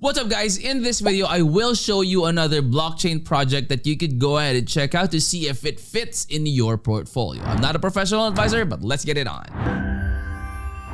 What's up guys, in this video I will show you another blockchain project that you could go ahead and check out to see if it fits in your portfolio. I'm not a professional advisor, but let's get it on.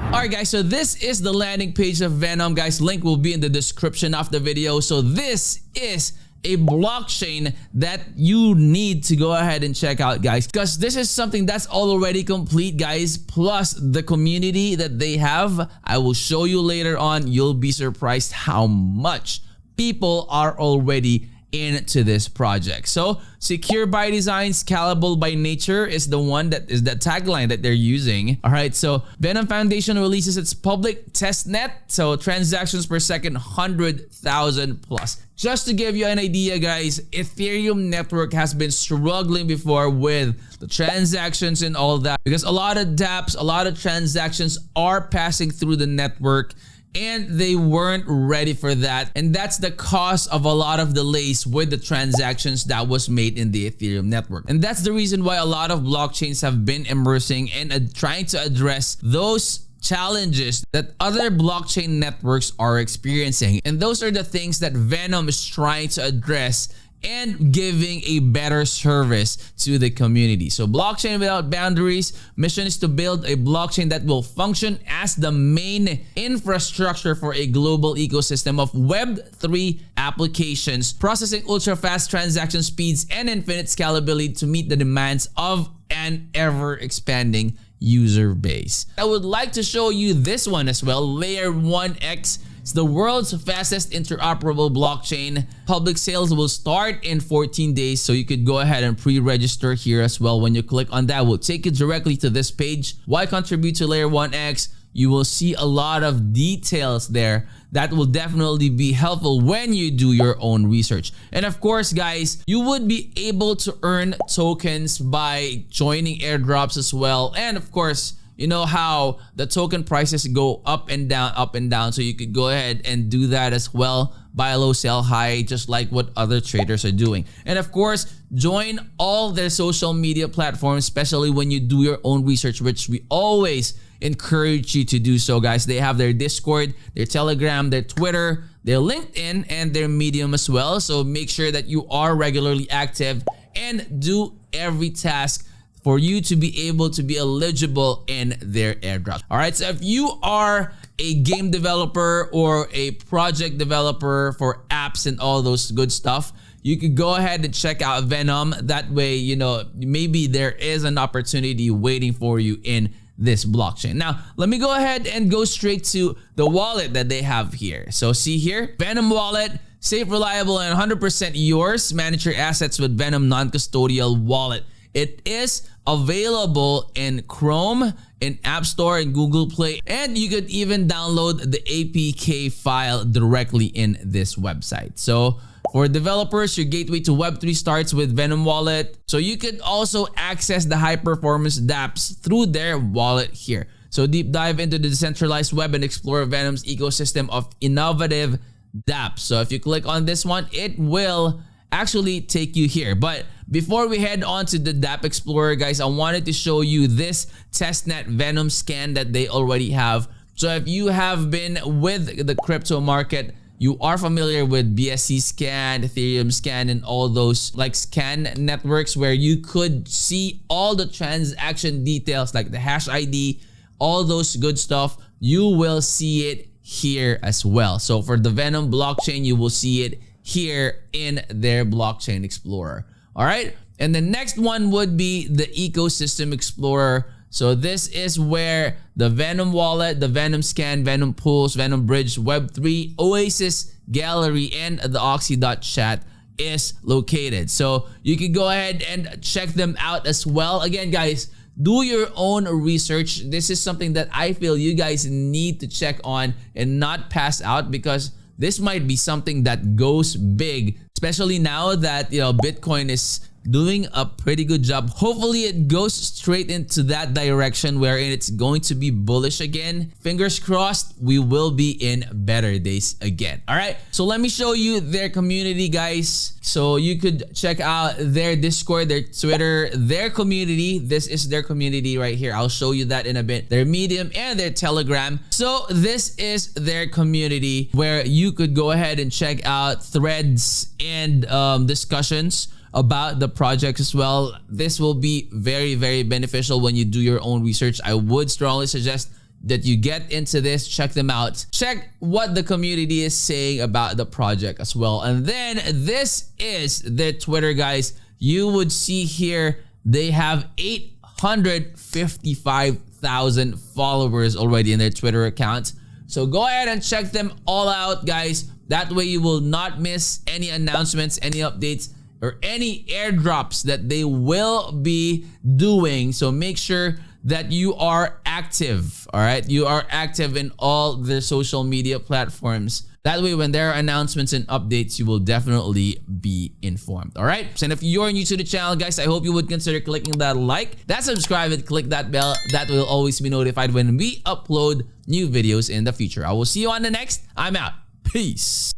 Alright guys, so this is the landing page of Venom. Guys, link will be in the description of the video. So this is a blockchain that you need to go ahead and check out, guys, because this is something that's already complete, guys, plus the community that they have. I will show you later on. You'll be surprised how much people are already into this project. So secure by design, scalable by nature is the one that is the tagline that they're using. All right, so Venom Foundation releases its public testnet, so transactions per second 100,000 plus. Just to give you an idea, guys, Ethereum network has been struggling before with the transactions and all that, because a lot of dApps, a lot of transactions are passing through the network, and they weren't ready for that. And that's the cause of a lot of delays with the transactions that was made in the Ethereum network. And that's the reason why a lot of blockchains have been immersing and trying to address those challenges that other blockchain networks are experiencing. And those are the things that Venom is trying to address and giving a better service to the community. So blockchain without boundaries, mission is to build a blockchain that will function as the main infrastructure for a global ecosystem of Web3 applications, processing ultra-fast transaction speeds and infinite scalability to meet the demands of an ever-expanding user base. I would like to show you this one as well, Layer 1X. It's the world's fastest interoperable blockchain. Public sales will start in 14 days, so you could go ahead and pre-register here as well. When you click on that, will take you directly to this page. Why contribute to Layer 1X? You will see a lot of details there that will definitely be helpful when you do your own research. And of course, guys, you would be able to earn tokens by joining airdrops as well. And of course, you know how the token prices go up and down, so you could go ahead and do that as well. Buy low, sell high, just like what other traders are doing. And of course, join all their social media platforms, especially when you do your own research, which we always encourage you to do so, guys. They have their Discord, their Telegram, their Twitter, their LinkedIn, and their Medium as well. So make sure that you are regularly active and do every task for you to be able to be eligible in their airdrop. All right, so if you are a game developer or a project developer for apps and all those good stuff, you could go ahead and check out Venom. That way, you know, maybe there is an opportunity waiting for you in this blockchain. Now, let me go ahead and go straight to the wallet that they have here. So see here, Venom wallet, safe, reliable, and 100% yours. Manage your assets with Venom non-custodial wallet. It is available in Chrome, in App Store, and Google Play, and you could even download the APK file directly in this website. So for developers, your gateway to Web3 starts with Venom Wallet. So you could also access the high-performance dApps through their wallet here. So deep dive into the decentralized web and explore Venom's ecosystem of innovative dApps. So if you click on this one, it will actually take you here. But before we head on to the dApp Explorer, guys, I wanted to show you this testnet Venom scan that they already have. So if you have been with the crypto market, you are familiar with BSC scan, Ethereum scan, and all those like scan networks where you could see all the transaction details like the hash ID, all those good stuff. You will see it here as well. So for the Venom blockchain, you will see it here in their blockchain explorer. All right, and the next one would be the ecosystem explorer. So this is where the Venom wallet, the Venom scan, Venom pools, Venom bridge, Web3, Oasis gallery, and the Oxy.chat is located. So you can go ahead and check them out as well. Again, guys, do your own research. This is something that I feel you guys need to check on and not pass out, because this might be something that goes big especially now that Bitcoin is doing a pretty good job. Hopefully it goes straight into that direction wherein it's going to be bullish again. Fingers crossed, we will be in better days again. All right, so let me show you their community, guys. So you could check out their Discord, their Twitter, their community. This is their community right here. I'll show you that in a bit. Their Medium and their Telegram. So this is their community where you could go ahead and check out threads and discussions about the project as well. This will be very, very beneficial when you do your own research. I would strongly suggest that you get into this, check them out, check what the community is saying about the project as well. And then this is their Twitter, guys. You would see here they have 855,000 followers already in their Twitter account. So go ahead and check them all out, guys. That way you will not miss any announcements, any updates, or any airdrops that they will be doing. So make sure that you are active. All right, you are active in all their social media platforms. That way when there are announcements and updates, you will definitely be informed. All right, and if you're new to the channel, guys, I hope you would consider clicking that like, that subscribe, and click that bell. That will always be notified when we upload new videos in the future. I will see you on the next. I'm out. Peace.